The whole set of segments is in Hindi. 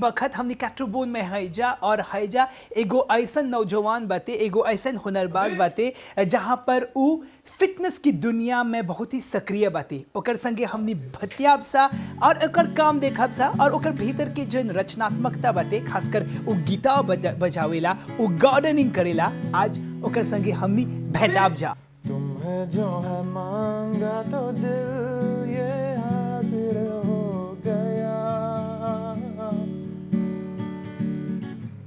बखत हमने कैट्रोबोन में हैजा और हैजा एगो ऐसन नौजवान बाते, एगो ऐसन हुनरबाज बाते जहाँ पर उ फिटनेस की दुनिया में बहुत ही सक्रिय बाते। ओकर संगे हमने भतियाब सा और ओकर काम देखब सा और ओकर भीतर के जो रचनात्मकता बाते, खासकर उ गिटार बजावेला, उ गार्डनिंग करेला। आज ओकर संगे हमने भेटाब जा। तुम्हें जो है मांगा तो दिल ये हाजिर हो गया,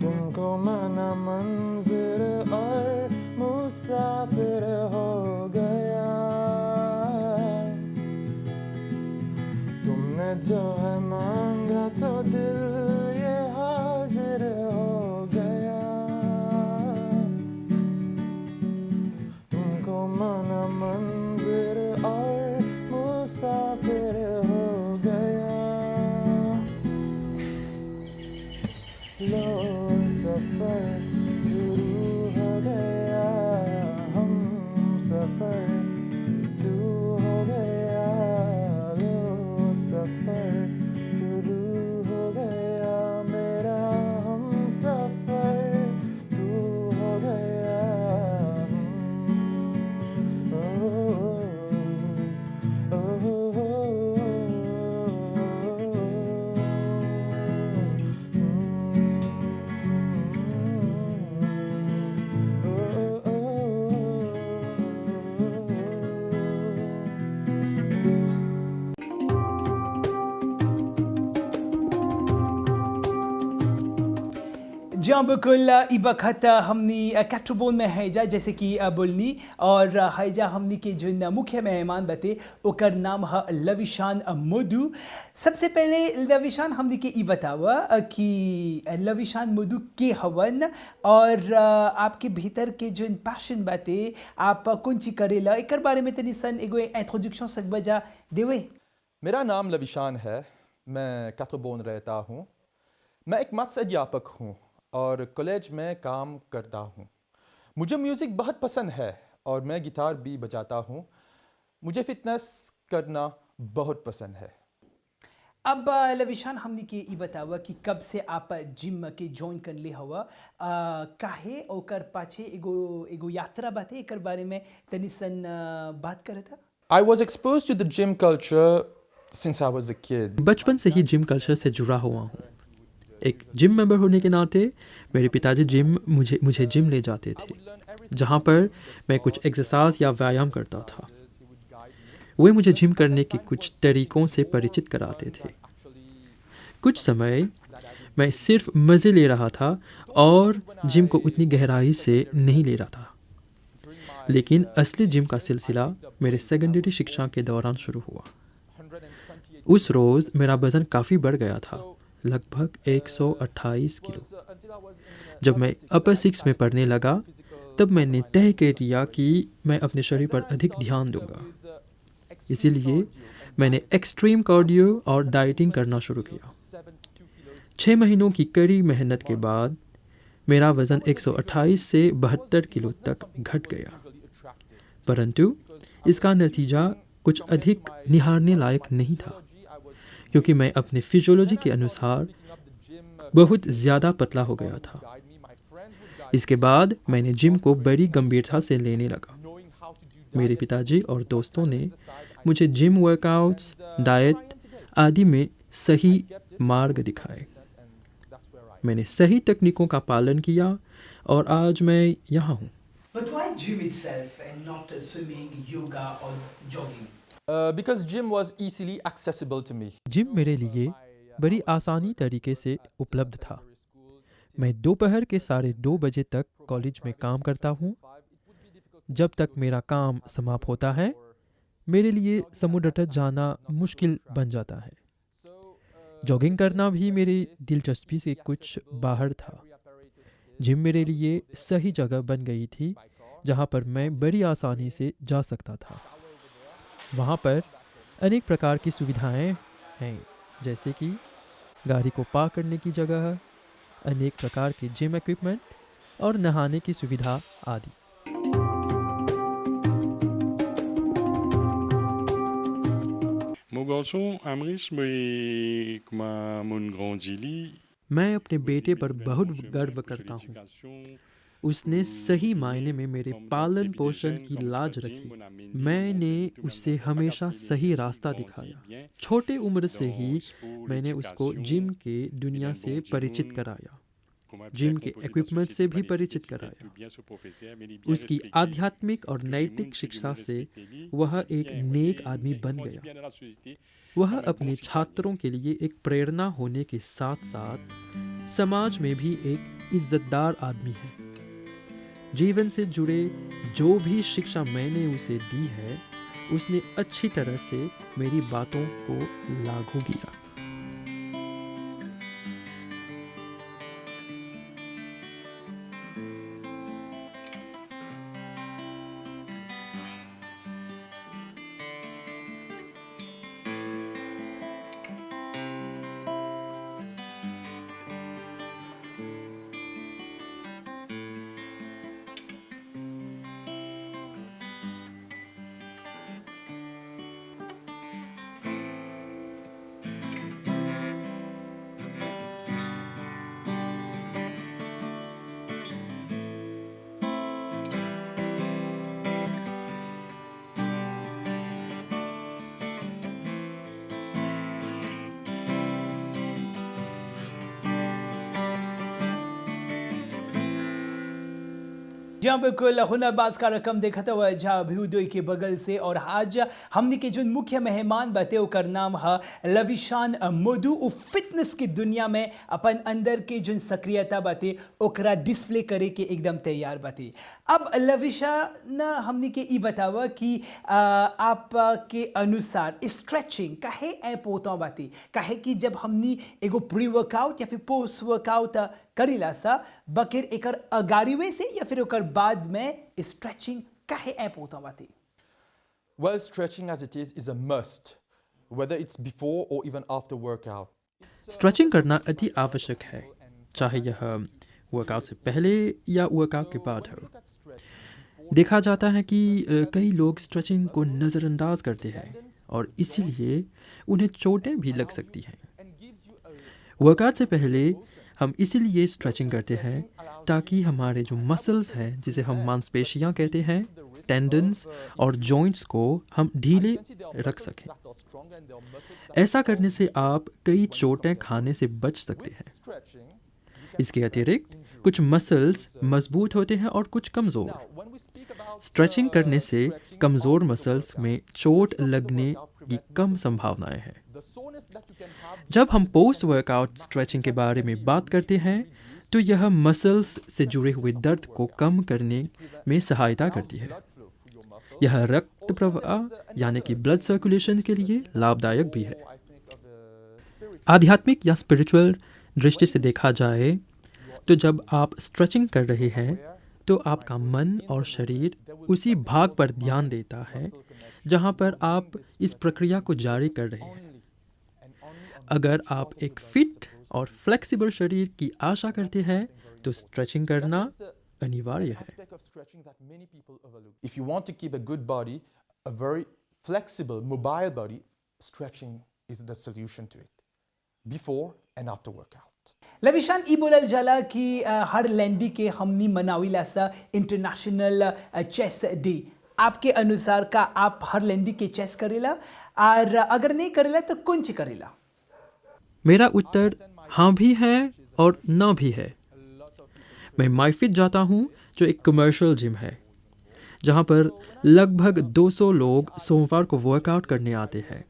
तुमको मना मंजिर और मुसाफिर हो गया। तुमने जो है मांगा तो दिल ये हाजिर हो गया, तुमको मना मंजिर और मुसाफिर हो गया। लो सफर शुरू हो गया, हम सफर तू हो गया। लो सफर शुरू हो गया, मेरा हम सफर तू हो गया। जहाँ बिल्कुल ई बखत हमने कैट्रोबोन में हैजा जैसे कि बोलनी और हैजा हमने के जो मुख्य मेहमान बते ओकर नाम है लविशान मोदू। सबसे पहले लविशान हमने के ई बतावा कि लविशान मोदू के हवन और आपके भीतर के जो पैशन बाते आप कौन ची करेला एकर बारे में तनी सन एगो इंट्रोडक्शन सकबजा देवे। मेरा नाम लविशान है, मैं कैट्रोबोन रहता हूँ। मैं एक मत्स्य अध्यापक हूँ और कॉलेज में काम करता हूँ। मुझे म्यूज़िक बहुत पसंद है और मैं गिटार भी बजाता हूँ। मुझे फिटनेस करना बहुत पसंद है। अब लविशान हमने के ई बतावा कि कब से आप जिम के ज्वाइन कर ले हवा, काहे ओकर पाछे एगो यात्रा बाते एकर बारे में तनी सन बात करता। I was exposed to the gym culture since I was a kid. बचपन से ही जिम कल्चर से जुड़ा हुआ हूँ। एक जिम मेंबर होने के नाते मेरे पिताजी मुझे जिम ले जाते थे, जहाँ पर मैं कुछ एक्सरसाइज या व्यायाम करता था। वे मुझे जिम करने के कुछ तरीकों से परिचित कराते थे। कुछ समय मैं सिर्फ मज़े ले रहा था और जिम को उतनी गहराई से नहीं ले रहा था, लेकिन असली जिम का सिलसिला मेरे सेकेंडरी शिक्षा के दौरान शुरू हुआ। उस रोज़ मेरा वज़न काफ़ी बढ़ गया था, लगभग 128 किलो। जब मैं अपर 6 में पढ़ने लगा तब मैंने तय कर लिया कि मैं अपने शरीर पर अधिक ध्यान दूंगा। इसीलिए मैंने एक्सट्रीम कार्डियो और डाइटिंग करना शुरू किया। 6 महीनों की कड़ी मेहनत के बाद मेरा वज़न 128 से 72 किलो तक घट गया, परंतु इसका नतीजा कुछ अधिक निहारने लायक नहीं था, क्योंकि मैं अपने फिजियोलॉजी के अनुसार बहुत ज़्यादा पतला हो गया था। इसके बाद मैंने जिम को बड़ी गंभीरता से लेने लगा। मेरे पिताजी और दोस्तों ने मुझे जिम वर्कआउट्स, डाइट आदि में सही मार्ग दिखाए। मैंने सही तकनीकों का पालन किया और आज मैं यहाँ हूँ। But why gym itself and not swimming, yoga or jogging? Because gym was easily accessible to me. Gym मेरे लिए बड़ी आसानी तरीके से उपलब्ध था। मैं दोपहर के 2:30 बजे तक कॉलेज में काम करता हूँ। जब तक मेरा काम समाप्त होता है, मेरे लिए समुद्र तट जाना मुश्किल बन जाता है। जॉगिंग करना भी मेरी दिलचस्पी से कुछ बाहर था। जिम मेरे लिए सही जगह बन गई थी, जहाँ पर मैं बड़ी आसानी से जा सकता था। वहाँ पर अनेक प्रकार की सुविधाएं हैं, जैसे कि गाड़ी को पार्क करने की जगह, अनेक प्रकार के जिम इक्विपमेंट और नहाने की सुविधा आदि। Mon garçon, Amrish, mais comment mon grandi li, मैं अपने बेटे पर बहुत गर्व करता हूँ। उसने सही मायने में मेरे पालन पोषण की लाज रखी। मैंने उसे हमेशा सही रास्ता दिखाया। छोटे उम्र से ही मैंने उसको जिम के दुनिया से परिचित कराया, जिम के इक्विपमेंट से भी परिचित कराया। उसकी आध्यात्मिक और नैतिक शिक्षा से वह एक नेक आदमी बन गया। वह अपने छात्रों के लिए एक प्रेरणा होने के साथ साथ समाज में भी एक इज्जतदार आदमी है। जीवन से जुड़े जो भी शिक्षा मैंने उसे दी है, उसने अच्छी तरह से मेरी बातों को लागू किया। जहाँ बिल्कुल हुनरबाज का रकम देखा हुआ जहाँ अभ्युदय के बगल से। और आज हमने के जो मुख्य मेहमान बाते ओकर नाम है लविशान मोदू। उ फिटनेस की दुनिया में अपन अंदर के जो सक्रियता बाते ओकरा डिस्प्ले करे के एकदम तैयार बाते। अब लविशान हमने के ई बतावा कि आप के अनुसार स्ट्रेचिंग काहे पोता बाते, काहे कि जब हमनी एगो प्री वर्कआउट या फिर पोस्ट वर्कआउट करीला सा बकेर एकर अगारीवे से या फिर ओकर बाद में स्ट्रेचिंग काहे पोता बाते? Well, stretching as it is a must, whether it's before or even after workout. Stretching करना अति आवश्यक है, चाहे यह वर्कआउट से पहले या वर्कआउट के बाद हो। देखा जाता है कि कई लोग स्ट्रेचिंग को नज़रअंदाज करते हैं और इसीलिए उन्हें चोटें भी लग सकती हैं। वर्कआउट से पहले हम इसीलिए स्ट्रेचिंग करते हैं ताकि हमारे जो मसल्स हैं, जिसे हम मांसपेशियां कहते हैं, टेंडन्स और जॉइंट्स को हम ढीले रख सकें। ऐसा करने से आप कई चोटें खाने से बच सकते हैं। इसके अतिरिक्त कुछ मसल्स मजबूत होते हैं और कुछ कमज़ोर। स्ट्रेचिंग करने से कमज़ोर मसल्स में चोट लगने की कम संभावनाएं हैं। जब हम पोस्ट वर्कआउट स्ट्रेचिंग के बारे में बात करते हैं तो यह मसल्स से जुड़े हुए दर्द को कम करने में सहायता करती है। यह रक्त प्रवाह यानी कि ब्लड सर्कुलेशन के लिए लाभदायक भी है। आध्यात्मिक या स्पिरिचुअल दृष्टि से देखा जाए तो जब आप स्ट्रेचिंग कर रहे हैं तो आपका मन और शरीर उसी भाग पर ध्यान देता है जहां पर आप इस प्रक्रिया को जारी कर रहे हैं। अगर आप एक फिट और फ्लेक्सिबल शरीर की आशा करते हैं तो स्ट्रेचिंग करना अनिवार्य है। If you want to keep a good body, a very flexible, mobile body, stretching is the solution to it, before and after workout. लविशान ई बोलल जाला कि हर लैंडी के हमनी मनाविला सा इंटरनेशनल चेस डे। आपके अनुसार का आप हर लैंडी के चेस करेला, और अगर नहीं करेला तो कौन सी करेला? मेरा उत्तर हाँ भी है और ना भी है। मैं माईफिट जाता हूँ जो एक कमर्शियल जिम है जहाँ पर लगभग 200 लोग सोमवार को वर्कआउट करने आते हैं।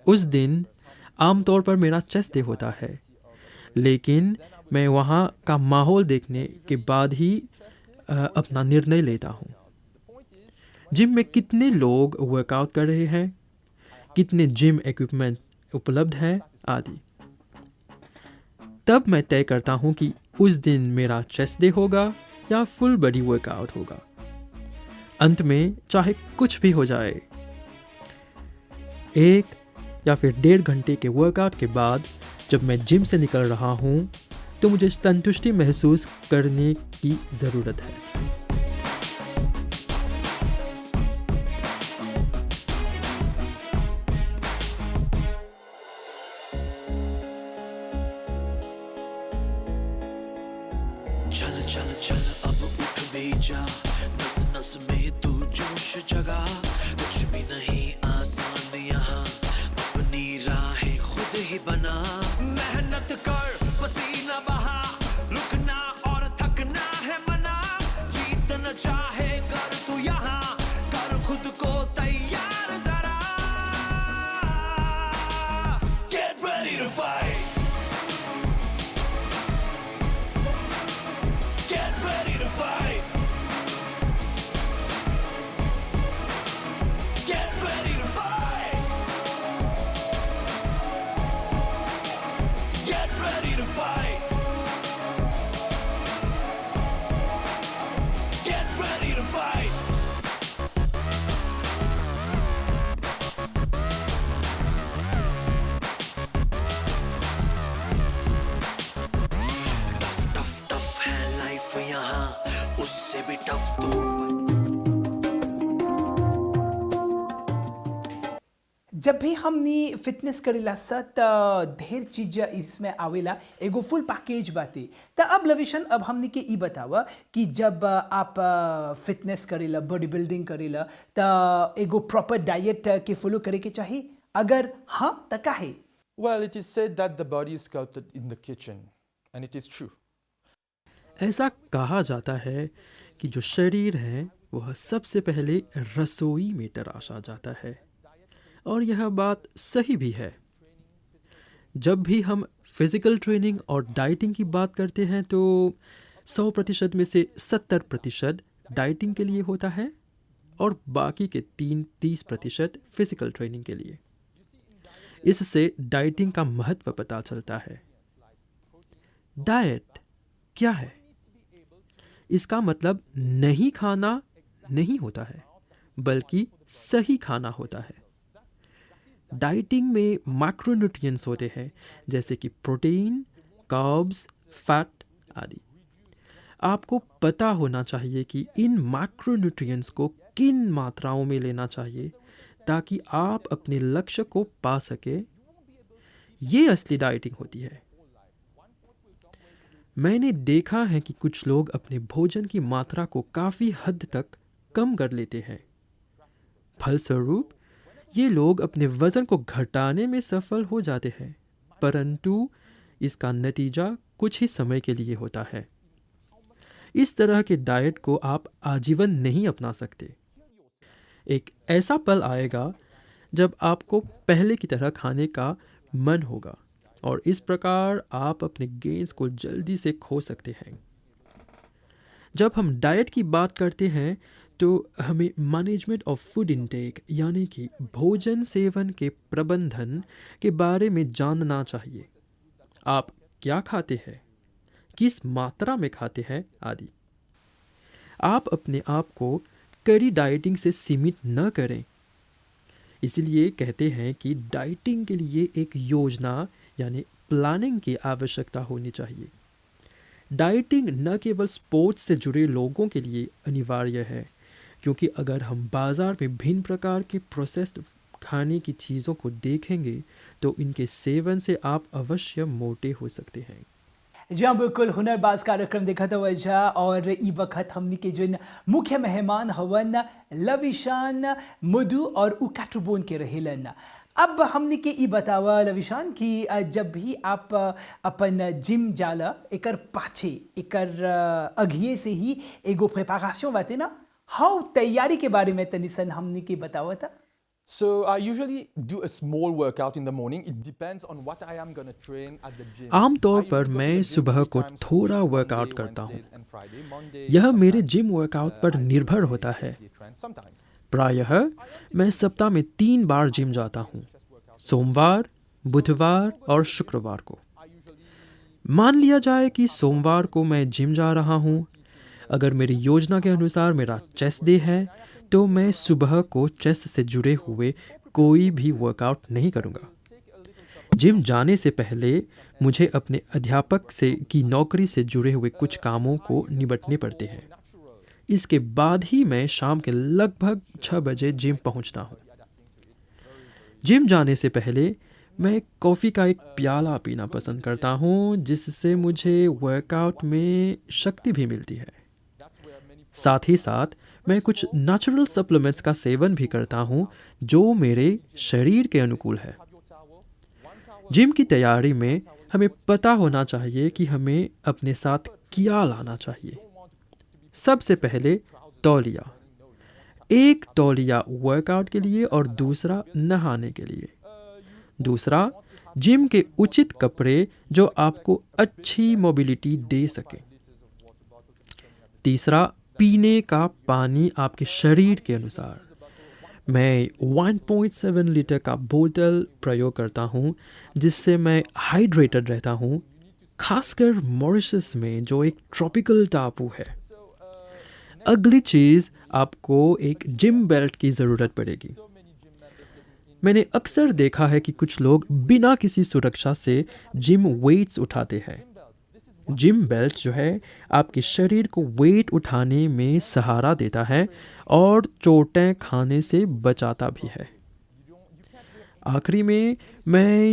उस दिन आमतौर पर मेरा चेस डे होता है, लेकिन मैं वहाँ का माहौल देखने के बाद ही अपना निर्णय लेता हूँ। जिम में कितने लोग वर्कआउट कर रहे हैं, कितने जिम इक्विपमेंट उपलब्ध हैं आदि। तब मैं तय करता हूँ कि उस दिन मेरा चेस्ट डे होगा या फुल बॉडी वर्कआउट होगा। अंत में चाहे कुछ भी हो जाए, 1 या फिर 1.5 घंटे के वर्कआउट के बाद जब मैं जिम से निकल रहा हूँ तो मुझे संतुष्टि महसूस करने की ज़रूरत है। चल चल अब उठ भी जा, नस नस में तू जोश जगा, कुछ भी नहीं आसान यहाँ, अपनी राहें खुद ही बना, मेहनत कर पसीना बहा, रुकना और थकना है मना, जीतना चाहे कर तू यहाँ, कर खुद को तैयार जरा, get ready to fight. Get ready to fight. Get ready to fight. Get ready to fight. Get ready to fight. Tough tough tough है लाइफ यहाँ, उससे भी टफ तो जब भी हमनी फिटनेस करेला सा त ढेर चीज इसमें आवेला, एगो फुल पैकेज बाते। त अब लविशन, अब हमनी के ई बतावा कि जब आप फिटनेस करेला, बॉडी बिल्डिंग करेला, त एगो प्रॉपर डाइट के फॉलो करे के चाहिए, अगर हाँ त काहे? Well, it is said that the body is sculpted in the kitchen, and it is true. ऐसा कहा जाता है कि जो शरीर है वह सबसे पहले रसोई में तराशा जाता है, और यह बात सही भी है। जब भी हम फिजिकल ट्रेनिंग और डाइटिंग की बात करते हैं तो 100% में से 70% डाइटिंग के लिए होता है और बाकी के 30% फिजिकल ट्रेनिंग के लिए। इससे डाइटिंग का महत्व पता चलता है। डाइट क्या है? इसका मतलब नहीं खाना नहीं होता है, बल्कि सही खाना होता है। डाइटिंग में मैक्रोन्यूट्रिएंट्स होते हैं, जैसे कि प्रोटीन, कार्ब्स, फैट आदि। आपको पता होना चाहिए कि इन मैक्रोन्यूट्रिएंट्स को किन मात्राओं में लेना चाहिए ताकि आप अपने लक्ष्य को पा सके। ये असली डाइटिंग होती है। मैंने देखा है कि कुछ लोग अपने भोजन की मात्रा को काफ़ी हद तक कम कर लेते हैं। फलस्वरूप ये लोग अपने वज़न को घटाने में सफल हो जाते हैं, परंतु इसका नतीजा कुछ ही समय के लिए होता है। इस तरह के डाइट को आप आजीवन नहीं अपना सकते। एक ऐसा पल आएगा जब आपको पहले की तरह खाने का मन होगा, और इस प्रकार आप अपने गेन्स को जल्दी से खो सकते हैं। जब हम डाइट की बात करते हैं तो हमें मैनेजमेंट ऑफ फूड इनटेक यानी कि भोजन सेवन के प्रबंधन के बारे में जानना चाहिए। आप क्या खाते हैं, किस मात्रा में खाते हैं आदि। आप अपने आप को कड़ी डाइटिंग से सीमित न करें। इसलिए कहते हैं कि डाइटिंग के लिए एक योजना यानी प्लानिंग की आवश्यकता होनी चाहिए। डाइटिंग न केवल स्पोर्ट्स से जुड़े लोगों के लिए अनिवार्य है, क्योंकि अगर हम बाज़ार में भिन्न प्रकार के प्रोसेस्ड खाने की चीज़ों को देखेंगे तो इनके सेवन से आप अवश्य मोटे हो सकते हैं। जी हाँ, बिल्कुल हुनरबाज कार्यक्रम देखा था वजह, और ई वक्त हमनी के जो मुख्य मेहमान हवन लविशान मधु और उकाटुबोन के रहेलन। अब हमने के ई बतावा लविशान कि जब भी आप अपन जिम जाला, एकर पाछे एकर अघिए से ही एगो प्रिपरेशन बाते ना, हाउ तैयारी के बारे में तनिसन हमने के बतावा था। So I usually do a small workout in the morning. It depends on what I am going to train at the gym. आमतौर I पर usually go मैं to the gym सुबह 3 को times a थोड़ा week, वर्कआउट Monday, करता हूँ। Wednesdays and Friday. Monday, यह मेरे sometimes, जिम वर्कआउट पर I निर्भर do होता है। day trend sometimes. प्रायः मैं सप्ताह में 3 बार जिम जाता हूँ, सोमवार, बुधवार और शुक्रवार को। मान लिया जाए कि सोमवार को मैं जिम जा रहा हूँ। अगर मेरी योजना के अनुसार मेरा चेस्ट डे है तो मैं सुबह को चेस्ट से जुड़े हुए कोई भी वर्कआउट नहीं करूँगा। जिम जाने से पहले मुझे अपने अध्यापक से की नौकरी से जुड़े हुए कुछ कामों को निपटने पड़ते हैं। इसके बाद ही मैं शाम के लगभग 6 बजे जिम पहुंचता हूं। जिम जाने से पहले मैं कॉफ़ी का एक प्याला पीना पसंद करता हूँ जिससे मुझे वर्कआउट में शक्ति भी मिलती है। साथ ही साथ मैं कुछ नेचुरल सप्लीमेंट्स का सेवन भी करता हूँ जो मेरे शरीर के अनुकूल है। जिम की तैयारी में हमें पता होना चाहिए कि हमें अपने साथ क्या लाना चाहिए। सबसे पहले तौलिया, एक तौलिया वर्कआउट के लिए और दूसरा नहाने के लिए। दूसरा, जिम के उचित कपड़े जो आपको अच्छी मोबिलिटी दे सके। तीसरा, पीने का पानी आपके शरीर के अनुसार। मैं 1.7 लीटर का बोतल प्रयोग करता हूँ जिससे मैं हाइड्रेटेड रहता हूँ, खासकर मॉरिशस में जो एक ट्रॉपिकल टापू है। अगली चीज़, आपको एक जिम बेल्ट की ज़रूरत पड़ेगी। मैंने अक्सर देखा है कि कुछ लोग बिना किसी सुरक्षा से जिम वेट्स उठाते हैं। जिम बेल्ट जो है आपके शरीर को वेट उठाने में सहारा देता है और चोटें खाने से बचाता भी है। आखिरी में मैं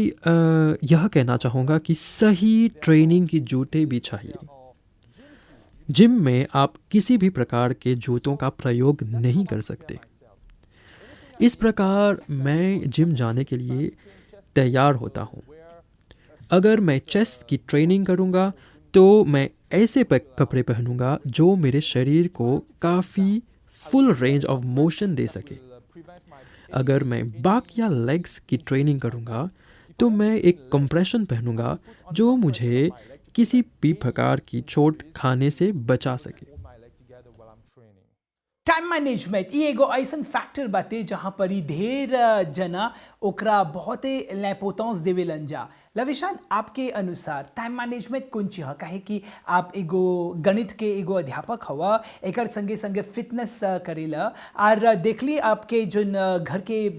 यह कहना चाहूँगा कि सही ट्रेनिंग की जूते भी चाहिए। जिम में आप किसी भी प्रकार के जूतों का प्रयोग नहीं कर सकते। इस प्रकार मैं जिम जाने के लिए तैयार होता हूँ। अगर मैं चेस्ट की ट्रेनिंग करूँगा तो मैं ऐसे कपड़े पहनूंगा जो मेरे शरीर को काफ़ी फुल रेंज ऑफ मोशन दे सके। अगर मैं बैक या लेग्स की ट्रेनिंग करूँगा तो मैं एक कंप्रेशन पहनूंगा जो मुझे किसी भी प्रकार की चोट खाने से बचा सके। टाइम मैनेजमेंट ये एगो ऐसन फैक्टर बाटे जहाँ पर ही ढेर जना ओकरा बहुत लैपोतांस देवेलन जा। लविशान, आपके अनुसार टाइम मैनेजमेंट कौन चीज है? काहे कि आप एगो गणित के एगो अध्यापक हवा, एकर संगे संगे फिटनेस करेला और देखली आपके जो घर के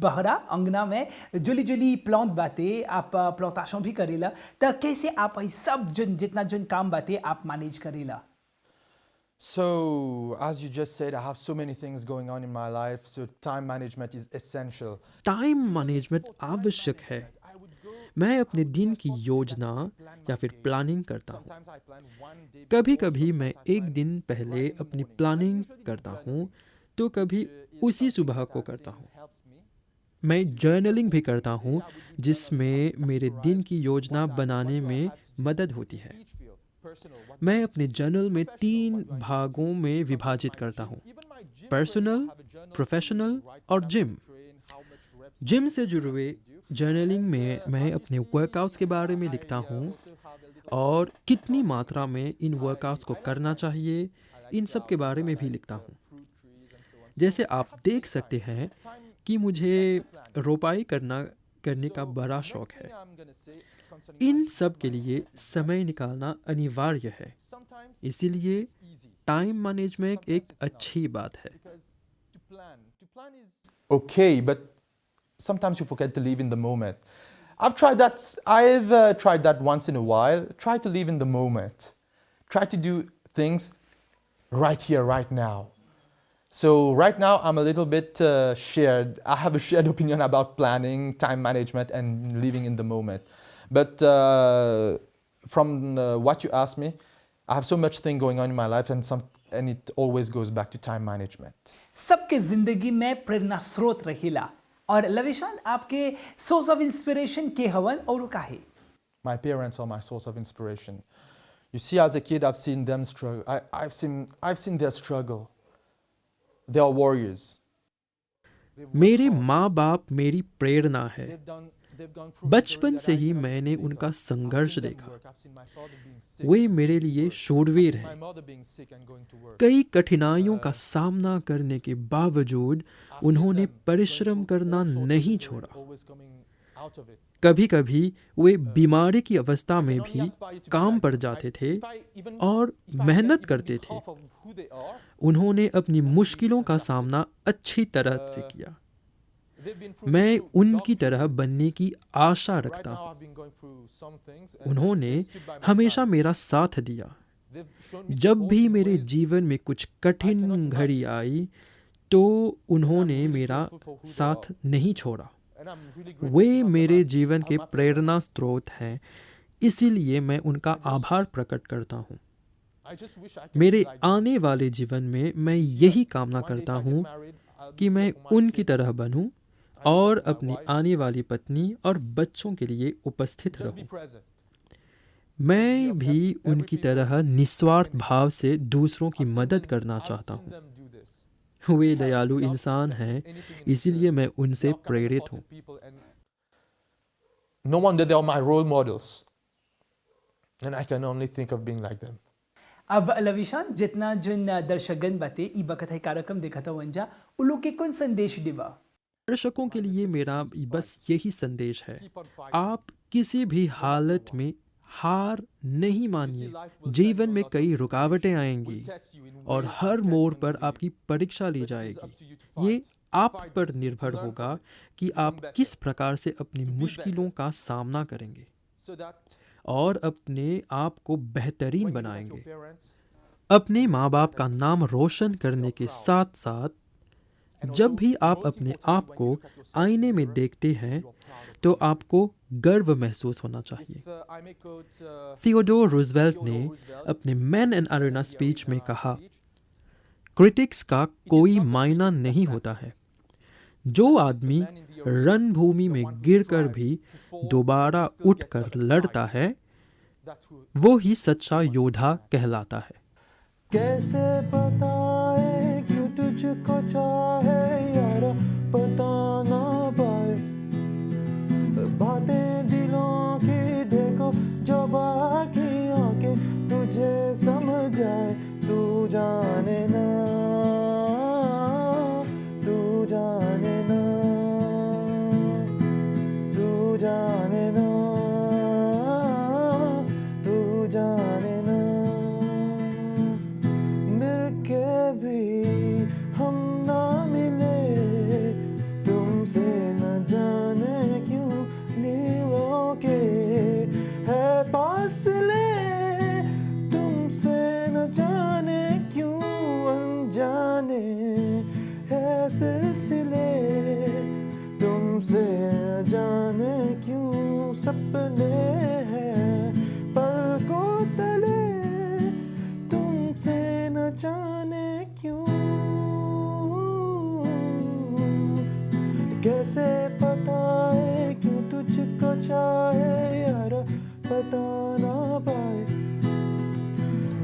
बहरा अंगना में जुली जुली प्लांट बाते, आप प्लांटेशन भी करेला, तो कैसे आप सब जितना काम बाते आप मैनेज करेला? So, as you just said, I have so many things going on in my life, so time management is essential. Time management आवश्यक है। मैं अपने दिन की योजना या फिर प्लानिंग करता हूँ। कभी कभी मैं एक दिन पहले अपनी प्लानिंग करता हूँ तो कभी उसी सुबह को करता हूँ। मैं जर्नलिंग भी करता हूँ जिसमें मेरे दिन की योजना बनाने में मदद होती है। मैं अपने जर्नल में 3 भागों में विभाजित करता हूँ: पर्सनल, प्रोफेशनल और जिम। जिम से जुड़े हुए जर्नलिंग में मैं अपने वर्कआउट्स के बारे में लिखता हूँ और कितनी मात्रा में इन वर्कआउट्स को करना चाहिए, इन सब के बारे में भी लिखता हूँ। जैसे आप देख सकते हैं कि मुझे रोपाई करने का बड़ा शौक है। इन सब के लिए समय निकालना अनिवार्य है, इसीलिए टाइम मैनेजमेंट एक अच्छी बात है। Okay, but sometimes you forget to live in the moment. I've tried that once in a while. Try to live in the moment. Try to do things right here, right now. So right now I'm a little bit shared. I have a shared opinion about planning, time management, and living in the moment. But from what you asked me, I have so much thing going on in my life, and it always goes back to time management. सबके जिंदगी में प्रेरणा स्रोत रहिला और लविशान आपके सोर्स ऑफ इंस्पिरेशन के हवन और का है? My parents are my source of inspiration. You see, as a kid, I've seen them struggle. I've seen their struggle. They are warriors. मेरे माँ बाप मेरी प्रेरणा है। बचपन से ही मैंने उनका संघर्ष देखा। वे मेरे लिए शूरवीर हैं। कई कठिनाइयों का सामना करने के बावजूद उन्होंने परिश्रम करना नहीं छोड़ा। कभी कभी वे बीमारी की अवस्था में भी काम पर जाते थे और मेहनत करते थे। उन्होंने अपनी मुश्किलों का सामना अच्छी तरह से किया। मैं उनकी तरह बनने की आशा रखता हूँ। उन्होंने हमेशा मेरा साथ दिया। जब भी मेरे जीवन में कुछ कठिन घड़ी आई तो उन्होंने मेरा साथ नहीं छोड़ा। वे मेरे जीवन के प्रेरणा स्रोत हैं, इसीलिए मैं उनका आभार प्रकट करता हूँ। मेरे आने वाले जीवन में मैं यही कामना करता हूँ कि मैं उनकी तरह बनूं और अपनी आने वाली पत्नी और बच्चों के लिए उपस्थित रहूं। मैं भी उनकी तरह निस्वार्थ भाव से दूसरों की मदद करना चाहता हूँ। वे दयालु इंसान हैं, इसीलिए मैं उनसे प्रेरित हूँ। No wonder they are my role models. And I can only think of being like them. अब लविशान जितना जिन दर्शकगण बाते ई बखत है कार्यक्रम देखा था वंजा उन लोग के कौन संदेश देवा? दर्शकों के लिए मेरा बस यही संदेश है, आप किसी भी हालत में हार नहीं मानिए। जीवन में कई रुकावटें आएंगी और हर मोड़ पर आपकी परीक्षा ली जाएगी। ये आप पर निर्भर होगा कि आप किस प्रकार से अपनी मुश्किलों का सामना करेंगे और अपने आप को बेहतरीन बनाएंगे। अपने माँ बाप का नाम रोशन करने के साथ साथ जब भी आप अपने आप को आईने में देखते हैं तो आपको गर्व महसूस होना चाहिए। थियोडोर रूजवेल्ट ने अपने मैन एंड अरेना स्पीच में कहा, क्रिटिक्स का कोई मायना नहीं होता है। जो आदमी रणभूमि में गिरकर भी दोबारा उठकर लड़ता है, वो ही सच्चा योद्धा कहलाता है। कैसे बताए क्यों तुझको चाहे यारा, पता ना पाए बातें दिलों की, देखो जो बाकी आके तुझे समझाए। तू जाने ना, तू जाने ना, तू जाने ना, तू जाने ना। मिलके भी हम ना मिले, तुमसे न जाने क्यों नीलों के है फासले, तुमसे न जाने क्यों अनजाने है सिलसिले, तुमसे न जाने क्यों सपने हैं पलकों तले, तुमसे न जाने क्यों। कैसे पता है क्यों तुझको चाहे यारा, पता ना पाए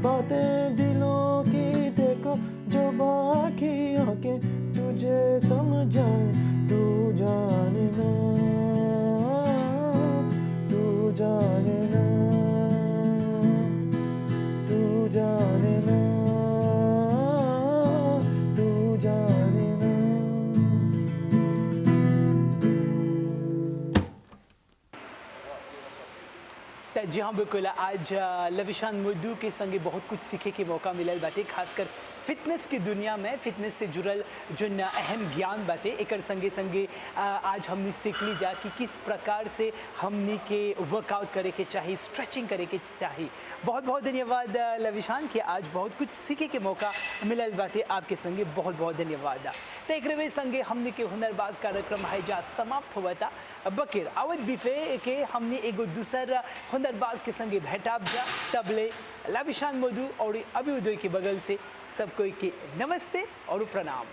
बातें दिलों की, देखो जो बाकी आके तुझे समझाए। तू जाने ना, तू जाने ना, तू जाने ना, तू जाने ना। जी हाँ बिल्कुल, आज लविशान मुद्दू के संगे बहुत कुछ सीखे के मौका मिलल बाटे, खासकर फिटनेस की दुनिया में फिटनेस से जुड़ल जो अहम ज्ञान बाटे एकर संगे संगे आज हमने सीख ली जा कि किस प्रकार से हमने के वर्कआउट करे के चाहिए, स्ट्रेचिंग करे के चाहिए। बहुत बहुत धन्यवाद लविशान कि आज बहुत कुछ सीखे के मौका मिलल बाटे आपके संगे, बहुत बहुत धन्यवाद। तो एक संगे हमने के हुनरबाज कार्यक्रम है जा समाप्त हुआ था। बकीर आवत बिफे के हमने एगो दूसर हुनरबाज के संगे भेटाब जा, तबले लविशान मुद्दू और अभी उदय के बगल से सब कोई के नमस्ते और प्रणाम।